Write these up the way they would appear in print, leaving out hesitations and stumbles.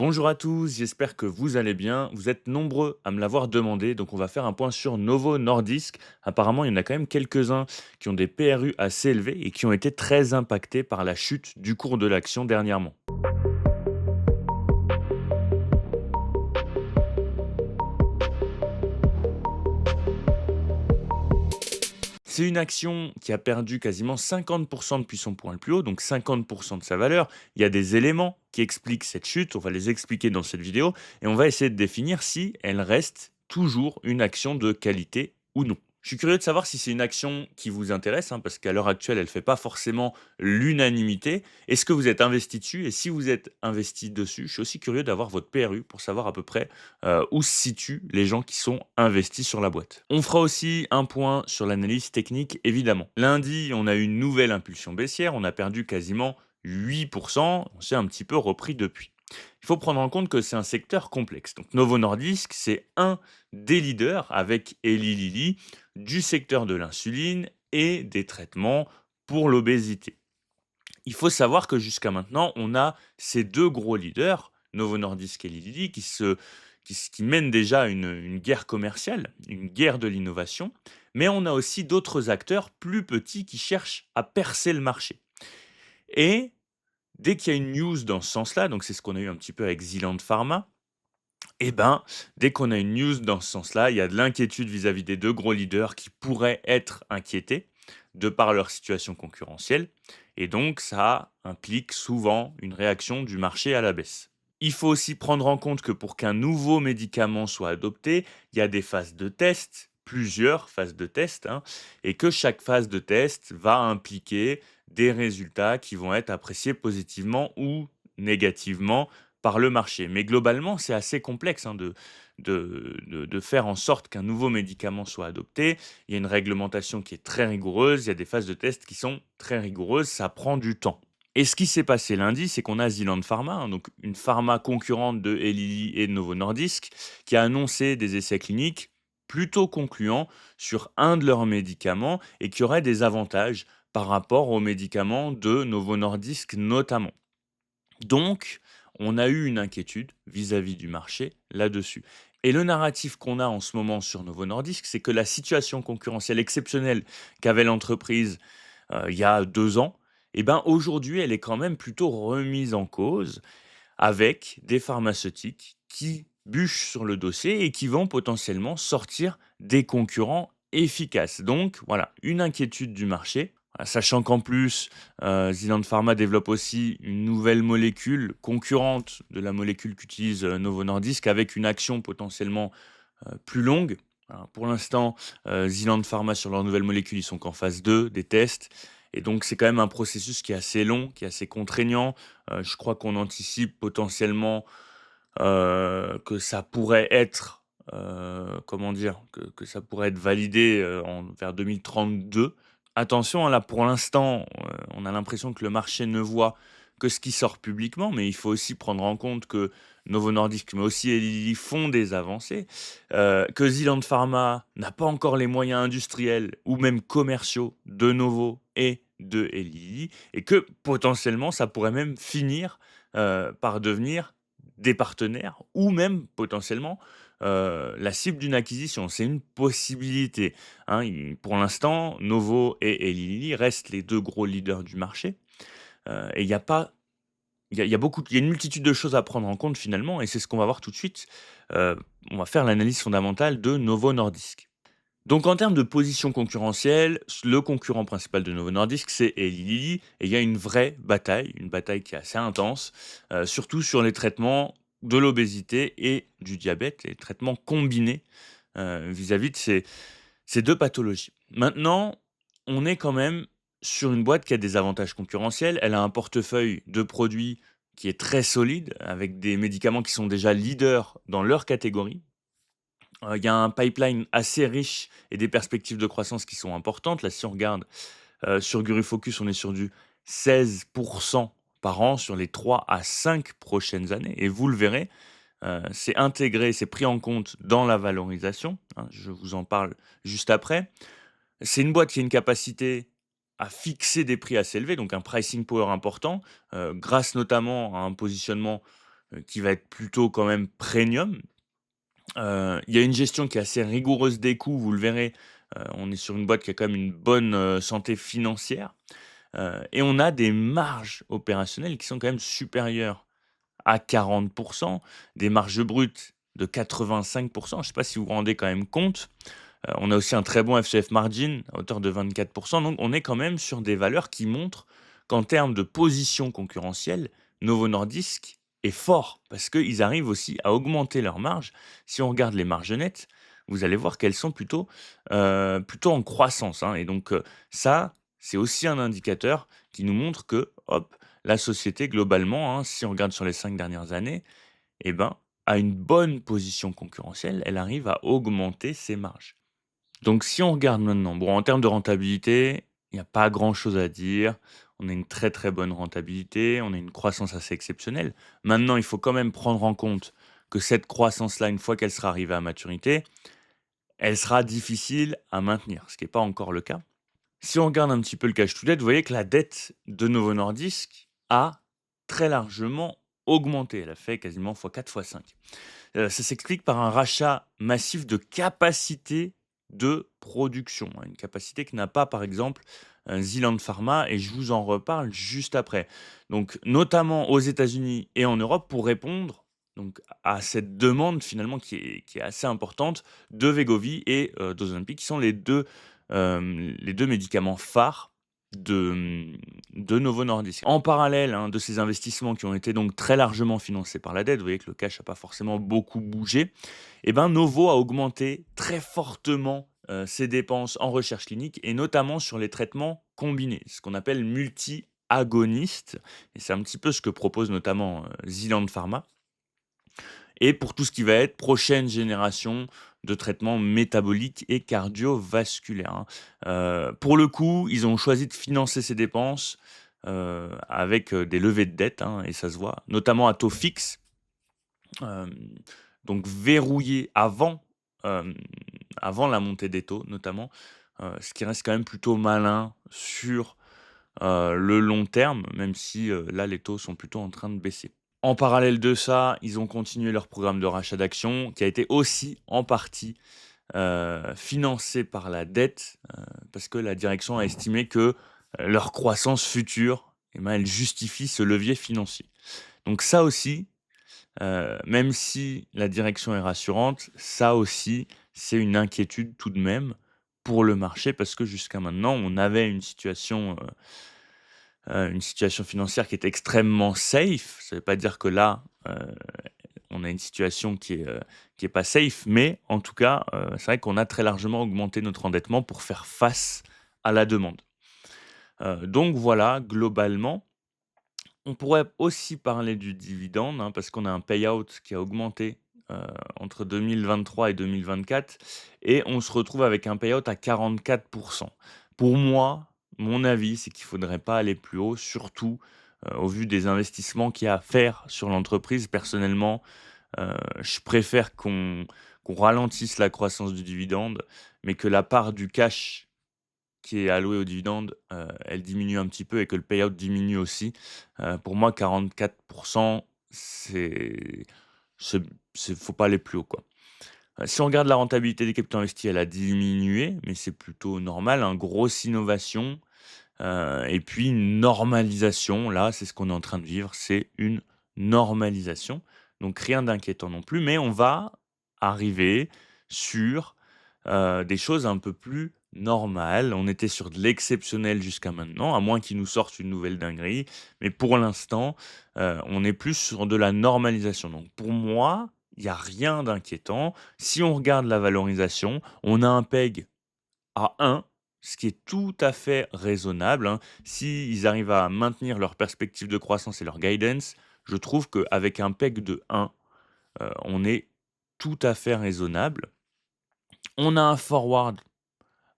Bonjour à tous, j'espère que vous allez bien. Vous êtes nombreux à me l'avoir demandé, donc on va faire un point sur Novo Nordisk. Apparemment, il y en a quand même quelques-uns qui ont des PRU assez élevés et qui ont été très impactés par la chute du cours de l'action dernièrement. C'est une action qui a perdu quasiment 50% depuis son point le plus haut, donc 50% de sa valeur. Il y a des éléments qui expliquent cette chute, on va les expliquer dans cette vidéo, et on va essayer de définir si elle reste toujours une action de qualité ou non. Je suis curieux de savoir si c'est une action qui vous intéresse, hein, parce qu'à l'heure actuelle, elle ne fait pas forcément l'unanimité. Est-ce que vous êtes investi dessus? Et si vous êtes investi dessus, je suis aussi curieux d'avoir votre PRU pour savoir à peu près où se situent les gens qui sont investis sur la boîte. On fera aussi un point sur l'analyse technique, évidemment. Lundi, on a eu une nouvelle impulsion baissière, on a perdu quasiment 8%, on s'est un petit peu repris depuis. Il faut prendre en compte que c'est un secteur complexe. Donc Novo Nordisk, c'est un des leaders avec Eli Lilly du secteur de l'insuline et des traitements pour l'obésité. Il faut savoir que jusqu'à maintenant, on a ces 2 gros leaders, Novo Nordisk et Lilly, qui mènent déjà une guerre commerciale, une guerre de l'innovation, mais on a aussi d'autres acteurs plus petits qui cherchent à percer le marché. Et dès qu'il y a une news dans ce sens-là, donc c'est ce qu'on a eu un petit peu avec Zealand Pharma, et ben, dès qu'on a une news dans ce sens-là, il y a de l'inquiétude vis-à-vis des 2 gros leaders qui pourraient être inquiétés de par leur situation concurrentielle et donc ça implique souvent une réaction du marché à la baisse. Il faut aussi prendre en compte que pour qu'un nouveau médicament soit adopté, il y a des phases de test, plusieurs phases de test, hein, et que chaque phase de test va impliquer des résultats qui vont être appréciés positivement ou négativement par le marché. Mais globalement, c'est assez complexe, hein, de faire en sorte qu'un nouveau médicament soit adopté. Il y a une réglementation qui est très rigoureuse, il y a des phases de test qui sont très rigoureuses, ça prend du temps. Et ce qui s'est passé lundi, c'est qu'on a Zealand Pharma, hein, donc une pharma concurrente de Eli Lilly et de Novo Nordisk, qui a annoncé des essais cliniques plutôt concluants sur un de leurs médicaments et qui aurait des avantages par rapport aux médicaments de Novo Nordisk notamment. Donc, on a eu une inquiétude vis-à-vis du marché là-dessus. Et le narratif qu'on a en ce moment sur Novo Nordisk, c'est que la situation concurrentielle exceptionnelle qu'avait l'entreprise il y a 2 ans, eh ben, aujourd'hui, elle est quand même plutôt remise en cause avec des pharmaceutiques qui bûchent sur le dossier et qui vont potentiellement sortir des concurrents efficaces. Donc voilà, une inquiétude du marché, sachant qu'en plus, Zealand Pharma développe aussi une nouvelle molécule concurrente de la molécule qu'utilise, Novo Nordisk avec une action potentiellement, plus longue. Alors pour l'instant, Zealand Pharma sur leur nouvelle molécule, ils sont qu'en phase 2 des tests et donc c'est quand même un processus qui est assez long, qui est assez contraignant. Je crois qu'on anticipe potentiellement, que ça pourrait être, comment dire? Que ça pourrait être validé, en vers 2032. Attention, hein, là, pour l'instant, on a l'impression que le marché ne voit que ce qui sort publiquement, mais il faut aussi prendre en compte que Novo Nordisk, mais aussi Eli Lilly font des avancées, que Zealand Pharma n'a pas encore les moyens industriels ou même commerciaux de Novo et de Eli Lilly et que potentiellement ça pourrait même finir, par devenir des partenaires ou même potentiellement, la cible d'une acquisition. C'est une possibilité, hein. Pour l'instant, Novo et Eli Lilly restent les 2 gros leaders du marché, et il y a pas il y a une multitude de choses à prendre en compte finalement et c'est ce qu'on va voir tout de suite. Heu, on va faire l'analyse fondamentale de Novo Nordisk. Donc en termes de position concurrentielle, le concurrent principal de Novo Nordisk, c'est Eli Lilly et il y a une vraie bataille, une bataille qui est assez intense, surtout sur les traitements de l'obésité et du diabète, les traitements combinés, vis-à-vis de ces 2 pathologies. Maintenant, on est quand même sur une boîte qui a des avantages concurrentiels. Elle a un portefeuille de produits qui est très solide, avec des médicaments qui sont déjà leaders dans leur catégorie. Il y a un pipeline assez riche et des perspectives de croissance qui sont importantes. Là, si on regarde, sur Gurufocus, on est sur du 16 par an sur les 3 à 5 prochaines années et vous le verrez, c'est intégré, c'est pris en compte dans la valorisation, hein, je vous en parle juste après. C'est une boîte qui a une capacité à fixer des prix assez élevés, donc un pricing power important, grâce notamment à un positionnement qui va être plutôt quand même premium. Il y a une gestion qui est assez rigoureuse des coûts, vous le verrez. On est sur une boîte qui a quand même une bonne, santé financière, et on a des marges opérationnelles qui sont quand même supérieures à 40, des marges brutes de 85. Je ne sais pas si vous vous rendez quand même compte. On a aussi un très bon FCF margin à hauteur de 24. Donc on est quand même sur des valeurs qui montrent qu'en termes de position concurrentielle, Novo Nordisk est fort parce qu'ils arrivent aussi à augmenter leurs marges. Si on regarde les marges nettes, vous allez voir qu'elles sont plutôt en croissance, hein. Et donc ça, c'est aussi un indicateur qui nous montre que, hop, la société globalement, hein, si on regarde sur les 5 dernières années, eh ben, a une bonne position concurrentielle. Elle arrive à augmenter ses marges. Donc si on regarde maintenant, bon, en termes de rentabilité, il n'y a pas grand-chose à dire. On a une très, très bonne rentabilité, on a une croissance assez exceptionnelle. Maintenant, il faut quand même prendre en compte que cette croissance-là, une fois qu'elle sera arrivée à maturité, elle sera difficile à maintenir, ce qui n'est pas encore le cas. Si on regarde un petit peu le cash to debt, vous voyez que la dette de Novo Nordisk a très largement augmenté. Elle a fait quasiment x4, x5. Ça s'explique par un rachat massif de capacité de production, hein, une capacité que n'a pas, par exemple, Zealand Pharma, et je vous en reparle juste après. Donc, notamment aux États-Unis et en Europe, pour répondre donc à cette demande finalement qui est assez importante de Wegovy et d'Ozempic, qui sont les 2 médicaments phares de, de Novo Nordisk. En parallèle, hein, de ces investissements qui ont été donc très largement financés par la dette, vous voyez que le cash n'a pas forcément beaucoup bougé, et ben Novo a augmenté très fortement ses dépenses en recherche clinique et notamment sur les traitements combinés, ce qu'on appelle multi-agonistes, et c'est un petit peu ce que propose notamment Zealand Pharma. Et pour tout ce qui va être prochaine génération de traitements métaboliques et cardiovasculaires, hein. Pour le coup, ils ont choisi de financer ces dépenses, avec, des levées de dette, hein, et ça se voit, notamment à taux fixe, hem, donc verrouillé hem, avant la montée des taux notamment, ce qui reste quand même plutôt malin sur, le long terme, même si, là les taux sont plutôt en train de baisser. En parallèle de ça, ils ont continué leur programme de rachat d'actions qui a été aussi en partie, financé par la dette, parce que la direction a estimé que, leur croissance future, eh ben, elle justifie ce levier financier. Donc ça aussi, même si la direction est rassurante, ça aussi, c'est une inquiétude tout de même pour le marché parce que jusqu'à maintenant, on avait une situation financière qui est extrêmement safe. Ça ne veut pas dire que là, on a une situation qui est pas safe, mais en tout cas, c'est vrai qu'on a très largement augmenté notre endettement pour faire face à la demande. Donc voilà, globalement, on pourrait aussi parler du dividende, hein, parce qu'on a un payout qui a augmenté, heu, entre 2023 et 2024 et on se retrouve avec un payout à 44. Pour moi, mon avis, c'est qu'il ne faudrait pas aller plus haut, surtout, au vu des investissements qu'il y a à faire sur l'entreprise. Personnellement, je préfère qu'on ralentisse la croissance du dividende, mais que la part du cash qui est allouée au dividende, elle diminue un petit peu et que le payout diminue aussi. Pour moi 44, c'est c'est faut pas aller plus haut, quoi. Si on regarde la rentabilité des capitaux investis, elle a diminué, mais c'est plutôt normal, hein. Grosse innovation, et puis une normalisation. Là, c'est ce qu'on est en train de vivre, c'est une normalisation. Donc rien d'inquiétant non plus, mais on va arriver sur, des choses un peu plus normales. On était sur de l'exceptionnel jusqu'à maintenant, à moins qu'ils nous sortent une nouvelle dinguerie. Mais pour l'instant, on est plus sur de la normalisation. Donc pour moi, il y a rien d'inquiétant. Si on regarde la valorisation, on a un PEG à 1, ce qui est tout à fait raisonnable, hein. S'ils arrivent à maintenir leur perspective de croissance et leur guidance, je trouve qu'avec un PEG de 1, on est tout à fait raisonnable. On a un forward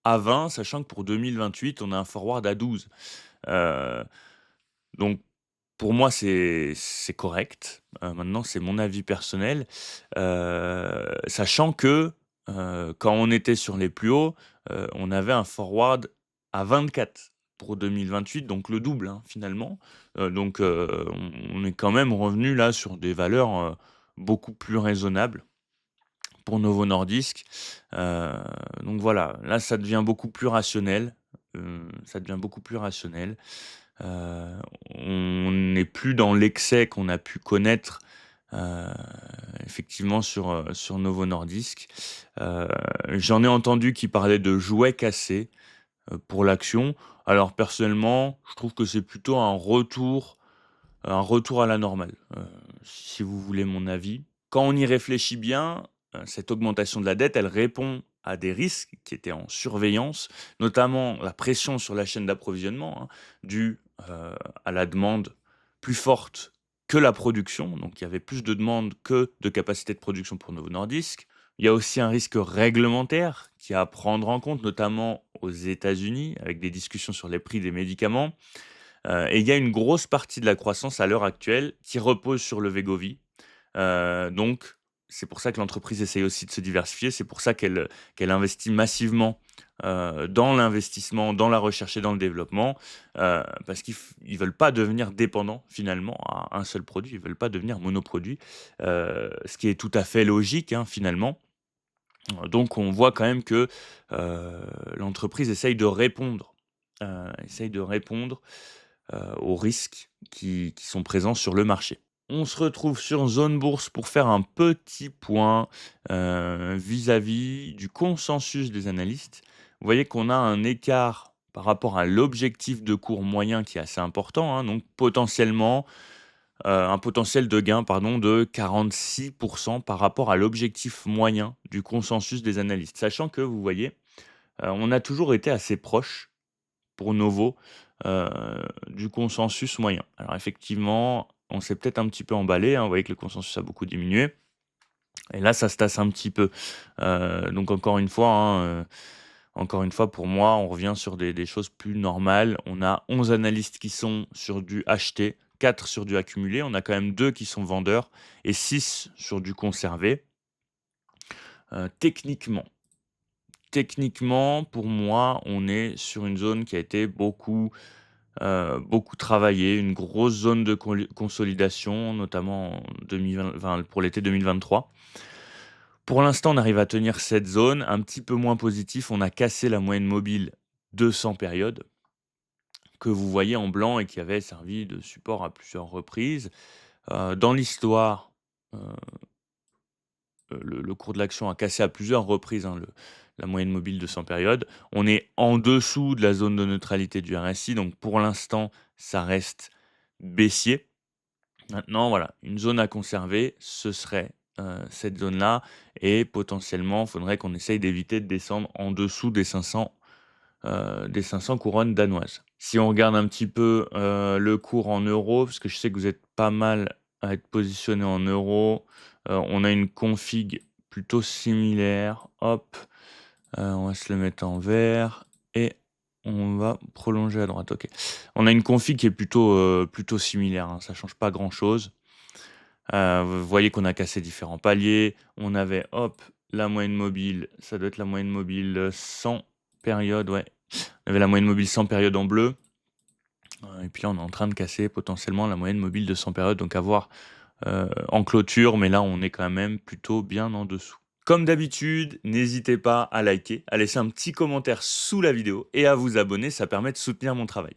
à 20, sachant que pour 2028, on a un forward à 12. Heu, donc pour moi, c'est correct. Maintenant, c'est mon avis personnel, sachant que, quand on était sur les plus hauts, on avait un forward à 24. pour 2028, donc le double, hein, finalement. Donc on est quand même revenu là sur des valeurs, beaucoup plus raisonnables pour Novo Nordisk. Heu, donc voilà, là ça devient beaucoup plus rationnel, ça devient beaucoup plus rationnel. Heu, on n'est plus dans l'excès qu'on a pu connaître, heu, effectivement sur Novo Nordisk. Heu, J'en ai entendu qui parlaient de jouets cassés, pour l'action. Alors personnellement, je trouve que c'est plutôt un retour à la normale, si vous voulez mon avis. Quand on y réfléchit bien, cette augmentation de la dette, elle répond à des risques qui étaient en surveillance, notamment la pression sur la chaîne d'approvisionnement, hein, due, à la demande plus forte que la production. Donc il y avait plus de demandes que de capacité de production pour Novo Nordisk. Il y a aussi un risque réglementaire qui est à prendre en compte, notamment aux États-Unis, avec des discussions sur les prix des médicaments. Et il y a une grosse partie de la croissance à l'heure actuelle qui repose sur le Wegovy. Donc c'est pour ça que l'entreprise essaye aussi de se diversifier. C'est pour ça qu'elle investit massivement, dans l'investissement, dans la recherche et dans le développement, parce qu'ils veulent pas devenir dépendants finalement à un seul produit. Ils veulent pas devenir monoproduits, ce qui est tout à fait logique, hein, finalement. Donc on voit quand même que, l'entreprise essaye de répondre aux risques qui sont présents sur le marché. On se retrouve sur Zone Bourse pour faire un petit point, vis-à-vis du consensus des analystes. Vous voyez qu'on a un écart par rapport à l'objectif de cours moyen qui est assez important, hein, donc potentiellement, un potentiel de gain, pardon, de 46 par rapport à l'objectif moyen du consensus des analystes. Sachant que vous voyez, on a toujours été assez proche pour Novo, heu, du consensus moyen. Alors effectivement, on s'est peut-être un petit peu emballé, hein, vous voyez que le consensus a beaucoup diminué et là ça se tasse un petit peu. Donc encore une fois pour moi, on revient sur des choses plus normales. On a 11 analystes qui sont sur du acheté, 4 sur du accumulé. On a quand même 2 qui sont vendeurs et 6 sur du conservé. Techniquement, pour moi, on est sur une zone qui a été beaucoup travaillée, une grosse zone de consolidation, notamment en 2020, enfin, pour l'été 2023. Pour l'instant, on arrive à tenir cette zone, un petit peu moins positif. On a cassé la moyenne mobile 200 périodes que vous voyez en blanc et qui avait servi de support à plusieurs reprises. Dans l'histoire, heu le cours de l'action a cassé à plusieurs reprises, hein, la moyenne mobile de 100 périodes. On est en dessous de la zone de neutralité du RSI, donc pour l'instant, ça reste baissier. Maintenant, voilà, une zone à conserver, ce serait, cette zone-là et potentiellement, il faudrait qu'on essaye d'éviter de descendre en dessous des 500 couronnes danoises. Si on regarde un petit peu, le cours en euros, parce que je sais que vous êtes pas mal à être positionné en euros, on a une config plutôt similaire. Hop, on va se le mettre en vert et on va prolonger à droite. OK. On a une config qui est plutôt similaire, hein, ça change pas grand chose. Vous voyez qu'on a cassé différents paliers. On avait, hop, la moyenne mobile, ça doit être la moyenne mobile, 100 périodes, ouais. On avait la moyenne mobile 100 périodes en bleu, et puis là, on est en train de casser potentiellement la moyenne mobile de 100 périodes, donc à voir, en clôture, mais là, on est quand même plutôt bien en dessous. Comme d'habitude, n'hésitez pas à liker, à laisser un petit commentaire sous la vidéo et à vous abonner, ça permet de soutenir mon travail.